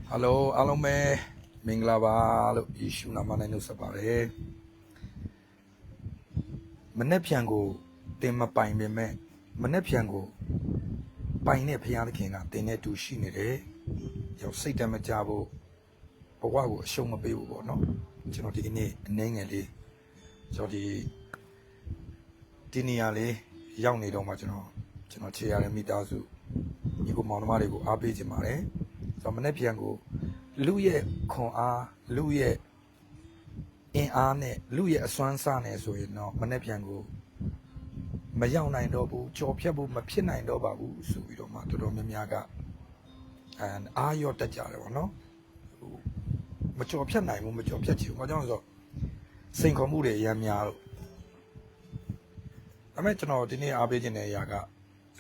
Hello, hello me, Minglava, issue Namana no Sapare. Manepiango, Tema Pine me, Manepiango, Pine Piana King, Tene to Shinere, your Satan Majabo, Owago, show my baby, no? Genotini, Nangeli, so the Tiniale, young Nido Majano, Genotia and Midazu, you go Monomarigo, Abijimare. So Manepiango, Louis Con Louis in Arne, Louis a swan sane, so you know, Manepiango, Mayan nine double, Chopiabu, Mapin nine double, so we don't matter to Miaga, and are your Tajaro, no? Machopian nine, Machopiachi, Majonzo, Saint Comude, Yamiao. I mentioned all the near Abidine Yaga.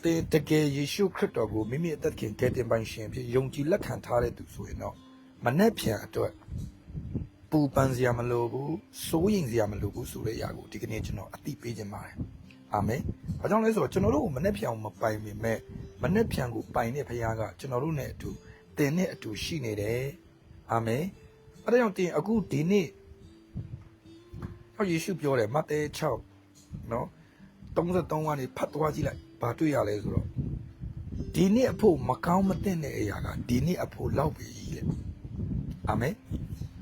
The gay issue crypto go, Mimi that can get in by champagne, young Gila can't tell it to so you know. Manapia to it. Poo Panziamalobu, sewing the Amalubu, so they are go, taking it, you know, a deep page in my. Amen. I don't know, General Manapia by me, Manapian go by Nepiaga, Generalune to, the net to Shine de. Amen. I don't think a good dinner. How you should be all a mate chow, no? Don't want it, Patwazi like. ဘာတွေ့ရလဲဆိုတော့ဒီနေ့အဖို့မကောင်းမသင့်တဲ့အရာကဒီနေ့အဖို့လောက်ပြီလေအာမင်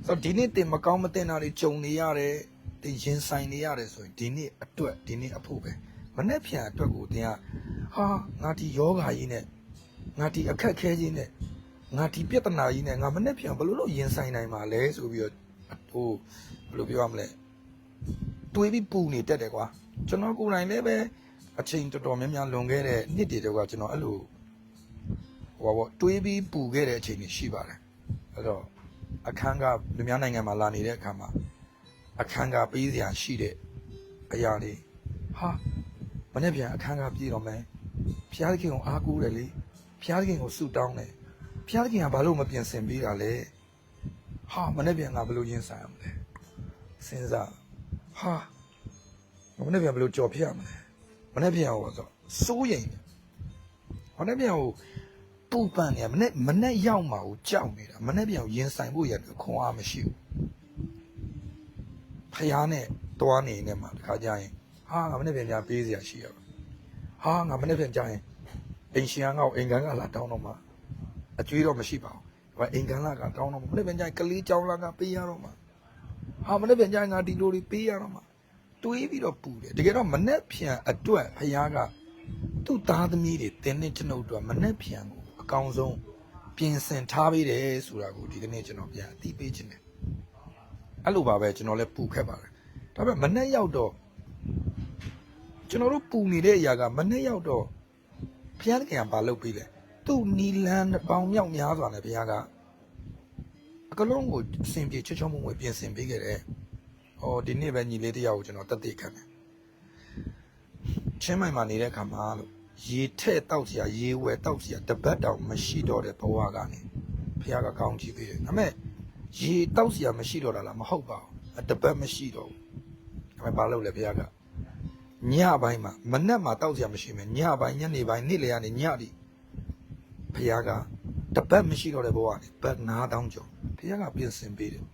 ဆိုတော့ဒီနေ့တင်မကောင်းမသင့်တာတွေကြုံနေရတယ်တင်ရင်ဆိုင်နေရတယ်ဆိုရင်ဒီနေ့အတွက်ဒီနေ့အဖို့ပဲမနေ့ဖြန်အတွက်ကိုတင်ကဟာငါဒီယောဂါကြီးနဲ့ငါဒီအခက်ခဲကြီးနဲ့ငါဒီပြဿနာကြီးနဲ့ငါမနေ့ဖြန်ဘယ်လိုလုပ်ရင်ဆိုင်နိုင်မှာလဲဆိုပြီးတော့ဟိုဘယ်လိုပြောရမလဲတွေးပြီးပူနေတတ်တယ်ကွာကျွန်တော်ကိုယ်တိုင်လည်းပဲအချိန်တော်တော်များများလွန်ခဲ့တဲ့နှစ်တည်းတော့ကကျွန်တော်အဲ့လိုဟိုပါတွေးပြီးပူခဲ့တဲ့အချိန်တွေရှိပါတယ်အဲ့တော့အခန်းကလူများနိုင်ငံမှာလာနေတဲ့အခါမှာအခန်းကပေးစရာရှိတဲ့အရာလေးဟာမနေ့ပြန်အခန်းကပြည်တော့မယ်ဖျားသခင်ကိုအားကိုးတယ်လေဖျားသခင်ကိုဆုတောင်းတယ်ဖျားသခင်ကဘာလို့မပြင်ဆင်ပေးတာလဲဟာမနေ့ပြန်ကဘယ်လိုရင်ဆိုင်ရမလဲစဉ်းစားဟာမနေ့ပြန်ဘယ်လိုကြော်ဖြစ်ရမလဲမနေ့ပြန်ဟောဆိုစိုးရိမ်တယ်မနေ့ပြန်ဟိုပူပန်နေမနေ့ရောက်မှာကိုကြောက်နေတာမနေ့ပြန်ရင်ဆိုင်ဖို့ရတယ်ခွန်အားမရှိဘူးဖျားနဲ့တွားနေနေမှာတခါကြရင်ဟာငါမနေ့ပြန်ပေးစရာရှိရပါဟာငါမနေ့ပြန်ကြရင်အိမ်ရှင်ကငါ့ကိုအိမ်ကန်ကလာတောင်းတော့မှာအကျွေးတော့မရှိပါဘူးဘာအိမ်ကန်ကတောင်းတော့မှာမနေ့ပြန်ကြရင်ကလေးကြောင်းလာကပေးရတော့မှာဟာမနေ့ပြန်ကြရင်ငါဒီလိုလေးပေးရတော့မှာတွေးပြီးတော့ပူတယ်တကယ်တော့မနှက်ဖြန်အတွက်ဖခင်ကသူ့သားသမီးတွေတင်းနေကျွန်ုပ်တို့မနှက်ဖြန်ကိုအကောင်ဆုံးပြင်ဆင်ထားပေးတယ်ဆိုတာကိုဒီကနေ့ကျွန်တော်ပြန်အသိပေးခြင်းတယ်အဲ့လိုပါပဲကျွန်တော်လည်းပူခက်ပါတယ်ဒါပေမဲ့မနှက်ရောက်တော့ကျွန်တော်တို့ပူနေတဲ့အရာကမနှက်ရောက်တော့ဖခင်ကဘာလုပ်ပေးလဲသူ့နီလန်းပေါင်းမြောက်များစွာနဲ့ဖခင်ကအကလုံးကိုအစဉ်ပြေချွတ်ချွတ်မွေ့မွေ့ပြင်ဆင်ပေးခဲ့တယ်ဒီနေ့ပဲညီလေးတရားကိုကျွန်တော်တက်သိခံတယ်ချင်းမိုင်မှာနေတဲ့ခါမှာလို့ရေထဲ့တောက်စရာရေဝယ်တောက်စရာတပတ်တောင်မရှိတော့တဲ့ဘဝကနေဖခင်ကကောင်းချီးပေးတယ်ဒါပေမဲ့ရေတောက်စရာမရှိတော့တာလားမဟုတ်ပါဘူးတပတ်မရှိတော့ဘူးဒါပေမဲ့ဘာလုပ်လဲဖခင်ကညပိုင်းမှာမနက်မှာတောက်စရာမရှိမယ်ညပိုင်းညနေပိုင်းနေ့လယ်ကနေညတိဖခင်ကတပတ်မရှိတော့တဲ့ဘဝကနေဘတ်9000ကျော်ဖခင်ကပြင်ဆင်ပေးတယ်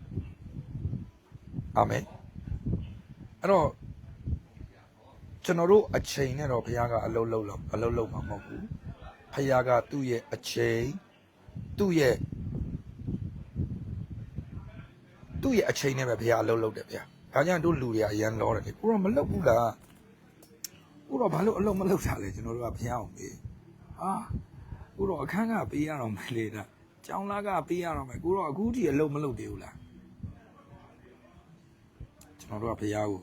အာမင်အဲ့တော့ကျွန်တော်တို့အချိန်နဲ့တော့ဘုရားကအလုံးလုံးမှာမဟုတ်ဘူးဘုရားကသူ့ရဲ့အချိန်သူ့ရဲ့အချိန်နဲ့ပဲဘုရားအလုံးလုံးတယ်ဗျာဒါကြောင့်တို့လူတွေကအရန်လောတယ်လေကိုတော့မလုပ်ဘူးလားကိုတော့ဘာလို့အလုံးမလုပ်တာလဲကျွန်တော်တို့ကဘုရားအောင်ပေးဟာကိုတော့အခန်းကပေးရတော့မယ်လေဒါကျောင်းသားကပေးရတော့မယ်ကိုတော့အခုထိအလုံးမလုပ်သေးဘူးလားကျွန်တော်တို့ကဘုရားကို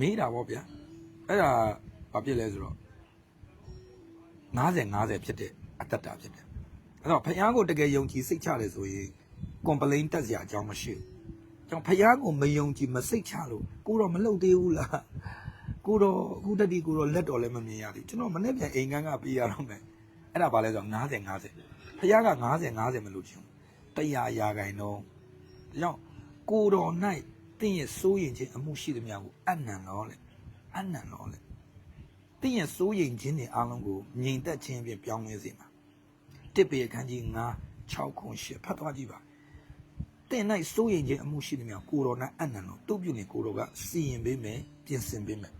မေးတာပေါ့ဗျာအဲ့ဒါဘာဖြစ်လဲဆိုတော့90ဖြစ်တဲ့အတ္တတာဖြစ်တယ်အဲ့တော့ဘုရားကိုတကယ်ယုံကြည်စိတ်ချတယ်ဆိုရင် complain တက်စရာအကြောင်းမရှိဘူးကျွန်တော်ဘုရားကိုမယုံကြည်မစိတ်ချလို့ကိုတော့မလုပ်သေးဘူးလားကိုတော့အခုတတိကိုတော့လက်တော်လည်းမမြင်ရသေးကျွန်တော်မနေ့ပြန်အိမ်ကန်းကပေးရတော့မယ်အဲ့ဒါဘာလဲဆိုတော့90ဘုရားက90မလို့ချင်100ရာခိုင်နှုန်းဒါကြောင့်ကိုတော်၌တင်းရဲ့စိုးရင်ချင်းအမှုရှိသမျှကိုအနံတော်လေတင်းရဲ့စိုးရင်ချင်းတွေအားလုံးကိုငြိမ်သက်ခြင်းဖြင့်ပြောင်းလဲစေမှာတစ်ပေအခန်းကြီး9 6ခွန်8ဖတ်သွားကြည့်ပါတင်၌စိုးရင်ခြင်းအမှုရှိသမျှကိုတော်၌အနံ့တော်တို့ပြုနေကိုတော်ကစီရင်ပေးမယ်ပြင်ဆင်ပေးမယ်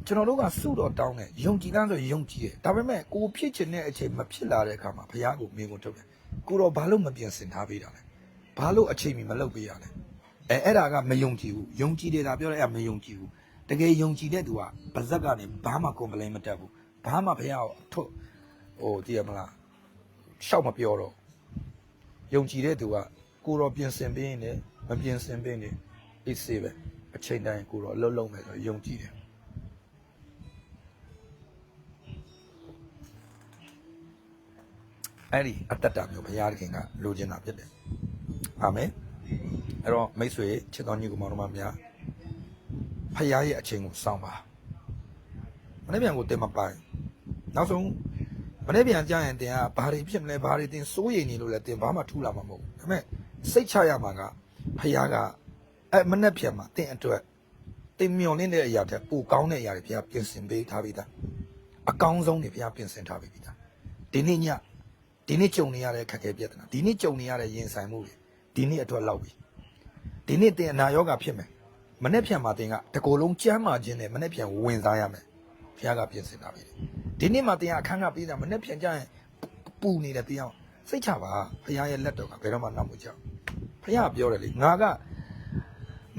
ကျွန်တော်တို့ကစုတော်တောင်းတယ်ယုံကြည်လားဆိုယုံကြည်တယ်ဒါပေမဲ့ကိုဖြစ်ချင်တဲ့အချိန်မဖြစ်လာတဲ့အခါမှာဘုရားကိုမင်းကိုထုတ်တယ်ကိုတော်ဘာလို့မပြင်ဆင်ထားပေးတာလဲဘာလို့အချိန်မီမလုပ်ပေးရလဲအဲ့ဒါကမယုံကြည်ဘူးယုံကြည်တယ်ဒါပြောလိုက်မယုံကြည်ဘူးတကယ်ယုံကြည်တဲ့သူကပါဇက်ကနေဘာမှ complain မတက်ဘူးဘာမှဘုရားကိုထုတ်တည်ရမလားရှောက်မပြောတော့ယုံကြည်တဲ့သူကကိုတော်ပြင်ဆင်ပေးရင်လည်းမပြင်ဆင်ပေးရင်အေးစေးပဲအချိန်တိုင်းကိုတော်အလုပ်လုပ်မယ်ဆိုယုံကြည်တယ်အဲ့ဒီအတ္တတမျိုးဘုရားခင်ကလိုချင်တာဖြစ်တယ်အာမင်အဲ့တော့မိတ်ဆွေချစ်တော်ညီကိုမောင်တို့များဖခင်ရဲ့အချိန်ကိုစောင့်ပါမနေ့ပြန်ကိုတင်မပိုင်နောက်ဆုံးမနေ့ပြန်ကြာရင်တင်ကဘာတွေဖြစ်မလဲဘာတွေတင်စိုးရိမ်နေလို့လဲတင်ဘာမှထူလာမှာမဟုတ်ဘူးဒါပေမဲ့စိတ်ချရမှာကဖခင်ကအဲ့မနေ့ပြန်မှာတင်အတွက်တင်မျောလင်းတဲ့အရာတွေပိုကောင်းတဲ့အရာတွေဖခင်ပြင်ဆင်ပေးထားပြီးသားအကောင်းဆုံးတွေဖခင်ပြင်ဆင်ထားပြီးသားဒီနေ့ညဒီနေ့ကြုံနေရတဲ့ခက်ခဲပြဿနာဒီနေ့ကြုံနေရတဲ့ရင်ဆိုင်မှုတွေဒီနေ့အတွက်လောက်ပြီဒီနေ့တင်အနာရောဂါဖြစ်မယ်မနေ့ပြန်မှာတင်ကတကူလုံးကျမ်းမာခြင်းနဲ့မနေ့ပြန်ဝင်စားရမယ်ဘုရားကပြင်ဆင်တာပဲဒီနေ့မှာတင်ကအခန်းကပေးတာမနေ့ပြန်ကြရင်ပူနေတယ်တင်အောင်စိတ်ချပါဘုရားရဲ့လက်တော်ကဘယ်တော့မှနောက်မကြောက်ဘုရားပြောတယ်လေငါက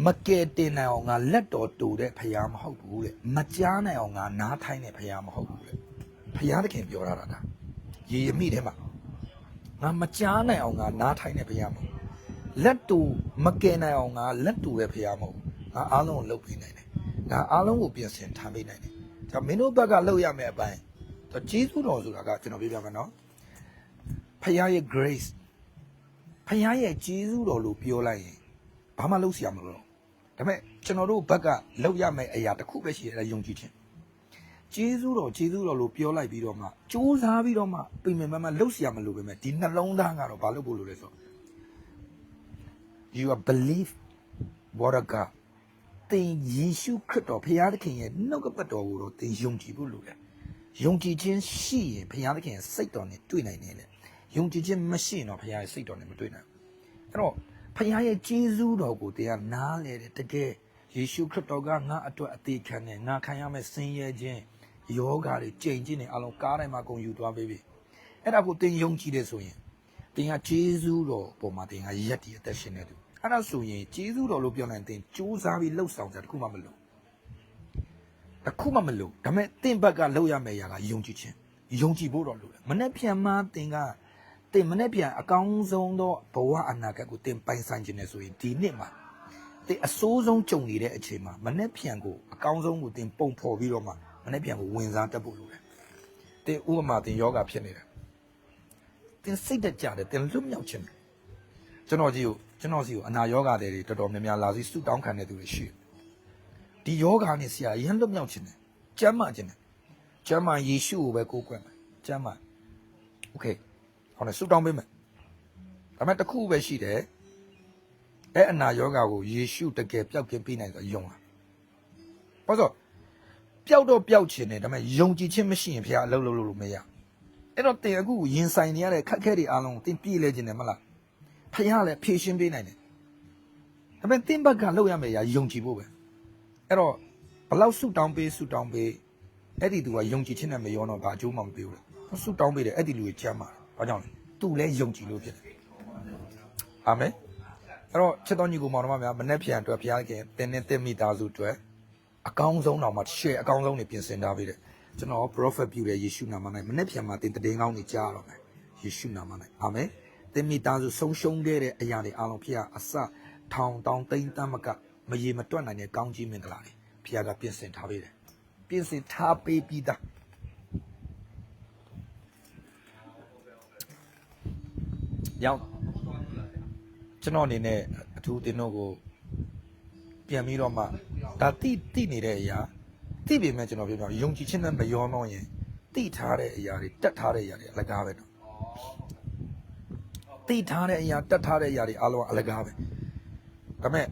မကယ်တင်နိုင်အောင်ငါလက်တော်တူတဲ့ဘုရားမဟုတ်ဘူးလေမကြားနိုင်အောင်ငါနားထိုင်းတဲ့ဘုရားမဟုတ်ဘူးလေဘုရားသခင်ပြောတာဒါရေရမိတယ်မှာငါမကြားနိုင်အောင်ငါနားထိုင်တဲ့ဘုရားမဟုတ်လက်တူမကယ်နိုင်အောင်ငါလက်တူတဲ့ဘုရားမဟုတ်ငါအားလုံးကိုလုပ်ပေးနိုင်တယ်ငါအားလုံးကိုပြင်ဆင်ထားပေးနိုင်တယ်ဒါမင်းတို့ဘက်ကလုပ်ရမယ့်အပိုင်းဂျေဇုတော်ဆိုတာကကျွန်တော်ပြပြမယ်နော်ဘုရားရဲ့ grace ဘုရားရဲ့ဂျေဇုတော်လို့ပြောလိုက်ရင်ဘာမှလုပ်စရာမလိုတော့ဒါပေမဲ့ကျွန်တော်တို့ဘက်ကလုပ်ရမယ့်အရာတစ်ခုပဲရှိတယ်ယုံကြည်ခြင်းဂျေဇုတော်လို့ပြောလိုက်ပြီးတော့မှစူးစမ်းပြီးတော့မှပြင်မမလှုပ်ရှားမလို့ပဲမဲ့ဒီနှလုံးသားကတော့ဘာလို့ပို့လို့လဲဆိုတော့ you are believe what a God သင်ယေရှုခရစ်တော်ဘုရားသခင်ရဲ့နှုတ်ကပတ်တော်ကိုတော့သင်ယုံကြည်ဖို့လိုတယ်ယုံကြည်ခြင်းရှိရင်ဘုရားသခင်ရဲ့စိတ်တော်နဲ့တွေ့နိုင်တယ်လေယုံကြည်ခြင်းမရှိရင်တော့ဘုရားရဲ့စိတ်တော်နဲ့မတွေ့နိုင်ဘူးအဲ့တော့ဘုရားရဲ့ဂျေဇုတော်ကိုတရားနားလေတယ်တကယ်ယေရှုခရစ်တော်ကငါအတွက်အသေးခံတယ်ငါခံရမယ့်ဆင်းရဲခြင်းယောဂါတွေကြိမ်ချင်းနေအလုံးကားတိုင်းမှာကုန်ယူသွားပေးပြီအဲ့ဒါကိုသင်ယုံကြည်တယ်ဆိုရင်သင်ကဂျေဇုတော်ပေါ်မှာသင်ကရက်တည်အသက်ရှင်နေတယ်အဲ့ဒါဆိုရင်ဂျေဇုတော်လို့ပြောနိုင်တဲ့ကြိုးစားပြီးလှုပ်ဆောင်ကြတခုမှမလို့ဒါပေမဲ့သင်ဘက်ကလှုပ်ရမယ့်အရာကယုံကြည်ခြင်းယုံကြည်ဖို့တော့လိုတယ်မနေ့ပြန်မှသင်မနေ့ပြန်အကောင်းဆုံးသောဘဝအနာဂတ်ကိုသင်ပိုင်ဆိုင်ခြင်းနဲ့ဆိုရင်ဒီနှစ်မှာသင်အဆိုးဆုံးကြုံနေတဲ့အချိန်မှာမနေ့ပြန်ကိုအကောင်းဆုံးကိုသင်ပုံဖော်ပြီးတော့မှမနေ့ပြန်ကိုဝင်စားတတ်ဖို့လိုတယ်သင်ဥပမာသင်ယောဂဖြစ်နေတယ်သင်စိတ်တက်ကြတယ်သင်လွတ်မြောက်ခြင်းတယ်ကျွန်တော်စီကိုအနာယောဂတွေတော်တော်များများလာစီဆူတောင်းခံတဲ့သူတွေရှိတယ်ဒီယောဂနဲ့ဆရာရန်လွတ်မြောက်ခြင်းတယ်ကျမ်းမာခြင်းတယ်ကျမ်းမာယေရှုကိုပဲကိုးကွယ်မယ်ကျမ်းမာโอเคဟောနေဆူတောင်းပေးမယ်ဒါပေမဲ့တစ်ခုပဲရှိတယ်အဲ့အနာယောဂကိုယေရှုတကယ်ပျောက်ကင်းပေးနိုင်ဆိုယုံလားဘာလို့ပျောက်တော့ပျောက်ခြင်းတယ်ဒါပေမဲ့ယုံကြည်ခြင်းမရှိရင်ဘုရားအလုပ်လုပ်လို့မရအဲ့တော့တင်အခုရင်ဆိုင်နေရတဲ့ခက်ခဲတွေအားလုံးကိုတင်ပြေးလဲခြင်းတယ်မလားဘုရားလည်းဖြည့်ရှင်းပေးနိုင်တယ်ဒါပေမဲ့တင်ဘက်ကလုပ်ရမယ့်အရာယုံကြည်ဖို့ပဲအဲ့တော့ဘလောက်ဆူတောင်းပေးအဲ့ဒီသူကယုံကြည်ခြင်းနဲ့မရောတော့ဘာအကျိုးမှမပေးဘူးလေဆူတောင်းပေးတယ်အဲ့ဒီလူကိုချမ်းပါဘာကြောင့်လဲသူလည်းယုံကြည်လို့ဖြစ်တယ်အာမင်အဲ့တော့ချစ်တော်ညီကိုမောင်တော်များမနေ့ပြန်အတွက်ဘုရားခင်တင်းနဲ့တင်းမိသားစုအတွက်အကောင်းဆုံးတော့မှ share အကောင်းဆုံးတွေပြင်ဆင်ထားပေးတယ်ကျွန်တော် prophet ပြုတဲ့ယေရှုနာမ၌မနေ့ပြန်မှာတင်းတည်င်းကောင်းတွေကြားရတော့မယ်ယေရှုနာမ၌အာမင်တင်းမိသားစုဆုံးရှုံးခဲ့တဲ့အရာတွေအားလုံးဘုရားအစထောင်တောင်သိန်းတမ်းမကမရေမတွက်နိုင်တဲ့ကောင်းကြီးမင်္ဂလာတွေဘုရားကပြင်ဆင်ထားပေးတယ်ပြင်ဆင်ထားပေးပြီးသားရောက်ကျွန်တော်အနေနဲ့အထူးတင်တော့ကိုပြန်ပြီးတော့မှဒါတိနေတဲ့အရာတိပေမဲ့ကျွန်တော်ပြောပြယုံကြည်ခြင်းနဲ့မရောတော့ရင်တိထားတဲ့အရာတွေတက်ထားတဲ့အရာတွေအလကားပဲတော့တိထားတဲ့အရာတက်ထားတဲ့အရာတွေအားလုံးအလကားပဲဒါပေမဲ့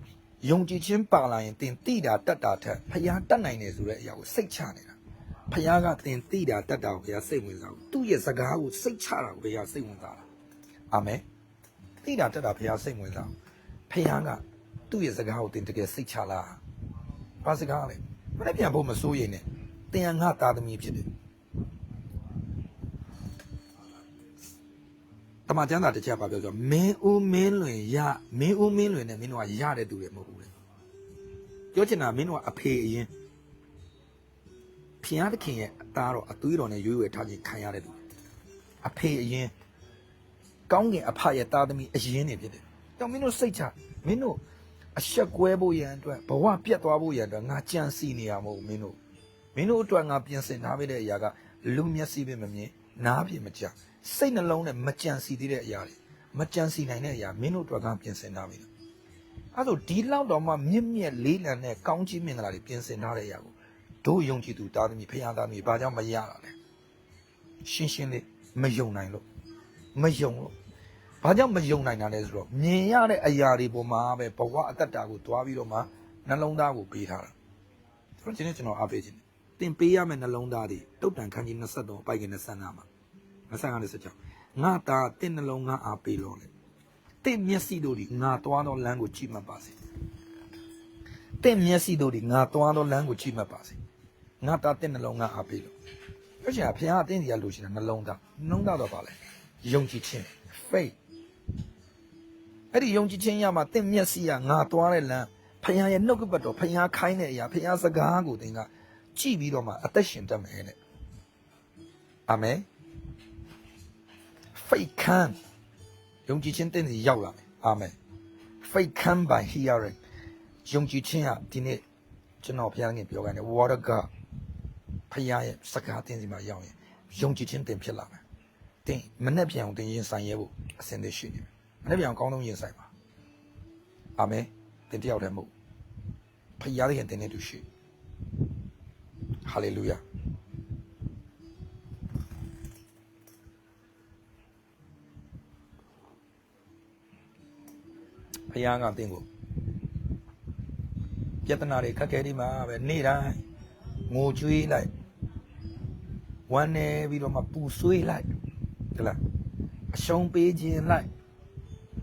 ယုံကြည်ခြင်းပါလာရင်တင်တိတာတက်တာထက်ဖျားတက်နိုင်တယ်ဆိုတဲ့အရာကိုစိတ်ချနေတာ ဖခင်ကသင်သိတာတတ်တာကိုဘုရားစိတ်ဝင်စားဘူးသူ့ရဲ့စကားကိုစိတ်ချတာကိုဘုရားစိတ်ဝင်စားတာအာမင်သိတာတတ်တာဘုရားစိတ်ဝင်စားဘူးဖခင်ကသူ့ရဲ့စကားကိုသင်တကယ်စိတ်ချလားဘာစကားလဲမနေ့ပြန်ဖို့မစိုးရိမ်နဲ့သင်ငါသားသမီးဖြစ်တယ်တမန်ကျမ်းစာတစ်ချက်ပါပြောဆိုမင်းဦးမင်းလွင်ရမင်းဦးမင်းလွင်နဲ့မင်းတို့ကရတဲ့သူတွေမဟုတ်ဘူးလေပြောချင်တာမင်းတို့ကအဖေအရင်ဖျားသခင်ရဲ့အသားတော်အသွေးတော်နဲ့ရွေးဝယ်ထားခြင်းခံရတဲ့သူအဖေအရင်ကောင်းကင်အဖရဲ့သားသမီးအရင်နေဖြစ်တယ်တော့မင်းတို့စိတ်ချမင်းတို့အဆက်ကွဲဖို့ရန်အတွက်ဘဝပြတ်သွားဖို့ရန်အတွက်ငါကြံစီနေရမဟုတ်မင်းတို့အတွက်ငါပြင်ဆင်ထားပေးတဲ့အရာကလူမျက်စိပဲမမြင်နားပြင်မကြစိတ်နှလုံးနဲ့မကြံစီသေးတဲ့အရာတွေမကြံစီနိုင်တဲ့အရာမင်းတို့အတွက်ကပြင်ဆင်ထားပြီအဲ့ဒါဒီလောက်တော့မှမြင့်မြတ်လေးလံတဲ့ကောင်းကြီးမင်္ဂလာတွေပြင်ဆင်ထားတဲ့အရာကိုတို့ယုံကြည်သူသားသမီးဖခင်သားသမီးဘာကြောင့်မရတာလဲရှင်းရှင်းလေးမယုံနိုင်လို့ဘာကြောင့်မယုံနိုင်တာလဲဆိုတော့မြင်ရတဲ့အရာတွေပေါ်မှာပဲဘဝအတ္တတာကိုတွားပြီးတော့မှနှလုံးသားကိုပေးထားတာဆိုတော့ဒီနေ့ကျွန်တော်အားပေးခြင်းတင်ပေးရမယ့်နှလုံးသားတွေတုတ်တန်ခန်းကြီး23ပိုက်က25မှာ25-26ငါသားတင့်နှလုံးငါအားပေးလို့လေတင့်မျက်စိတို့ဒီငါသွားသောလမ်းကိုကြည့်မှတ်ပါစေတင့်မျက်စိတို့ဒီငါသွားသောလမ်းကိုကြည့်မှတ်ပါစေငါသားတင့်နှလုံးငါအားပေးလို့အဲ့ကျဖခင်အတင်းစီကလိုချင်တာနှလုံးသားတော့ပါလေယုံကြည်ခြင်း faith အဲ့ဒီယုံကြည်ခြင်းရမှာတင့်မျက်စိကငါသွားတဲ့လမ်းဖခင်ရဲ့နှုတ်ကပတ်တော်ဖခင်ခိုင်းတဲ့အရာဖခင်စကားကိုသင်ကကြည့်ပြီးတော့မှအသက်ရှင်တတ်မယ်တဲ့အာမင် faith can ယုံကြည်ခြင်းတင့်စီရောက်လာမယ်အာမင် faith can by hearing ယုံကြည်ခြင်းဟာဒီနေ့ကျွန်တော်ဘုရားခင်ပြောခိုင်းတယ် water god ဖခင်ရဲ့စကားတင်စီမှာရောက်ရင်ယုံကြည်ခြင်းတင်ဖြစ်လာမယ်တင်မနဲ့ပြန်အောင်တင်ရင်ဆိုင်ရဲဖို့အစဉ်တည်းရှိနေတယ်မနဲ့ပြန်အောင်ကောင်းဆုံးရင်ဆိုင်ပါအာမင်တင်တယောက်တည်းမဟုတ်ဖခင်ရဲ့တင်နေတူရှိဟာလေလုယာဖခင်ကတင်ကိုပြဿနာတွေခက်ခဲဒီမှာပဲနေ့တိုင်းငိုကြွေးလိုက်ဝမ်းနေပြီးတော့မှပူဆွေးလိုက်ဟုတ်လားအရှုံးပေးခြင်းလိုက်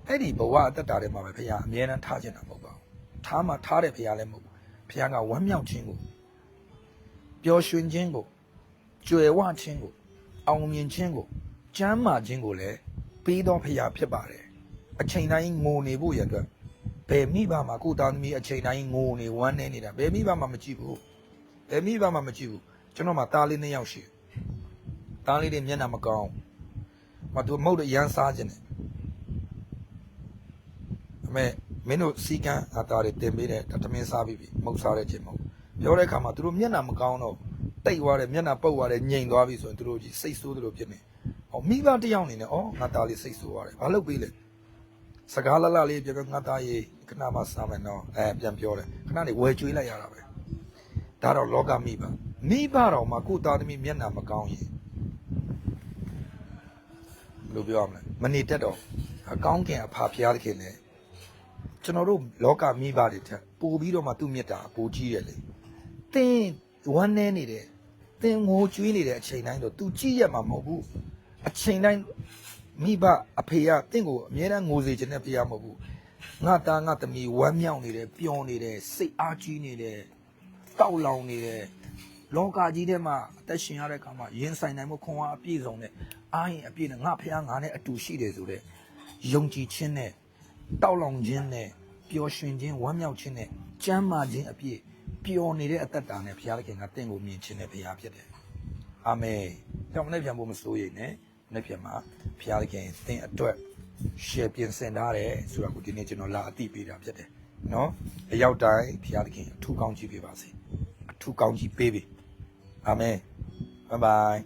အဲ့ဒီဘဝအတ္တတာတွေမှာပဲဖခင်အမြဲတမ်းထားခြင်းတာမဟုတ်ပါဘူးထားတဲ့ဖခင်လည်းမဟုတ်ဘူးဖခင်ကဝမ်းမြောက်ခြင်းကိုပျော်ရွှင်ခြင်းကိုကြွယ်ဝခြင်းကိုအောင်မြင်ခြင်းကိုကျမ်းမာခြင်းကိုလည်းပေးတော်ဖခင်ဖြစ်ပါတယ်အချိန်တိုင်းငိုနေဖို့ရတဲ့ဘယ်မိဘမှာကိုယ်သားသမီးအချိန်တိုင်းငိုနေဝမ်းနေနေတာဘယ်မိဘမှာမကြည့်ဘူးကျွန်တော်မှာသားလေး2ယောက်ရှိသားလေးတွေမျက်နှာမကောင်းမသူမဟုတ်ရမ်းစားခြင်းနဲ့အမေမင်းတို့စီကံအသားတွေတင်ပေးတယ်တမင်းစားပြီးပြီမဟုတ်စားတဲ့ခြင်းမဟုတ်ပြောတဲ့အခါမှာသူတို့မျက်နှာမကောင်းတော့တိတ်သွားတယ်မျက်နှာပုတ်သွားတယ်ညိန်သွားပြီဆိုရင်သူတို့ကြီးစိတ်ဆိုးတယ်လို့ဖြစ်နေဟောမိဘတစ်ယောက်အနေနဲ့ငါသားလေးစိတ်ဆိုးသွားတယ်ဘာလုပ်ပေးလဲစကားလလေးပြောငါသားရေးခဏမှစားမယ်နော်ပြန်ပြောတယ်ခဏနေဝယ်ကျွေးလိုက်ရတာပဲဒါတော့လောကမိဘတော်မှာကိုယ်သားသမီးမျက်နှာမကောင်းရင်ဘယ်လိုပြောရမလဲမနေတတ်တော့အကောင်းကင်အဖဖျားသခင်လေကျွန်တော်တို့လောကမိဘတွေထက်ပိုပြီးတော့မှသူ့မြတ်တာပိုကြီးတယ်လေတင်းဝမ်းနေနေတယ်တင်းငိုကြွေးနေတဲ့အချိန်တိုင်းတော့သူကြည့်ရမှာမဟုတ်ဘူးအချိန်တိုင်းမိဘအဖေကတင့်ကိုအမြဲတမ်းငိုစေခြင်းနဲ့ဖျားမဟုတ်ဘူးငါသားငါသမီးဝမ်းမြောက်နေတယ်ပျော်နေတယ်စိတ်အားကြီးနေတယ်တောက်လောင်နေတယ်လောကကြီးထဲမှာအသက်ရှင်ရတဲ့အခါမှာရင်ဆိုင်နိုင်မှုခွန်အားအပြည့်စုံနဲ့အားရင်အပြည့်နဲ့ငါဖျားငါနဲ့အတူရှိတယ်ဆိုတဲ့ယုံကြည်ခြင်းနဲ့တောက်လောင်ခြင်းနဲ့ပျော်ရွှင်ခြင်းဝမ်းမြောက်ခြင်းနဲ့ကျမ်းမာခြင်းအပြည့်ပျော်နေတဲ့အသက်တာနဲ့ဘုရားသခင်ကတင့်ကိုမြင်ခြင်းနဲ့ဘုရားဖြစ်တယ်အာမင်ကြောင့်မနေ့ပြန်ဖို့မစိုးရိမ်နဲ့မနေ့ပြန်မှာဘုရားသခင်သင်အတွက်ရှယ်ပြင်ဆင်ထားတယ်ဆိုတာကိုဒီနေ့ကျွန်တော်လာအသိပေးတာဖြစ်တယ်နော်အရောက်တိုင်းဘုရားသခင်အထူးကောင်းချီးပေးပါစေအထူးကောင်းချီးပေးပြီအာမင်ဘိုင်ဘိုင်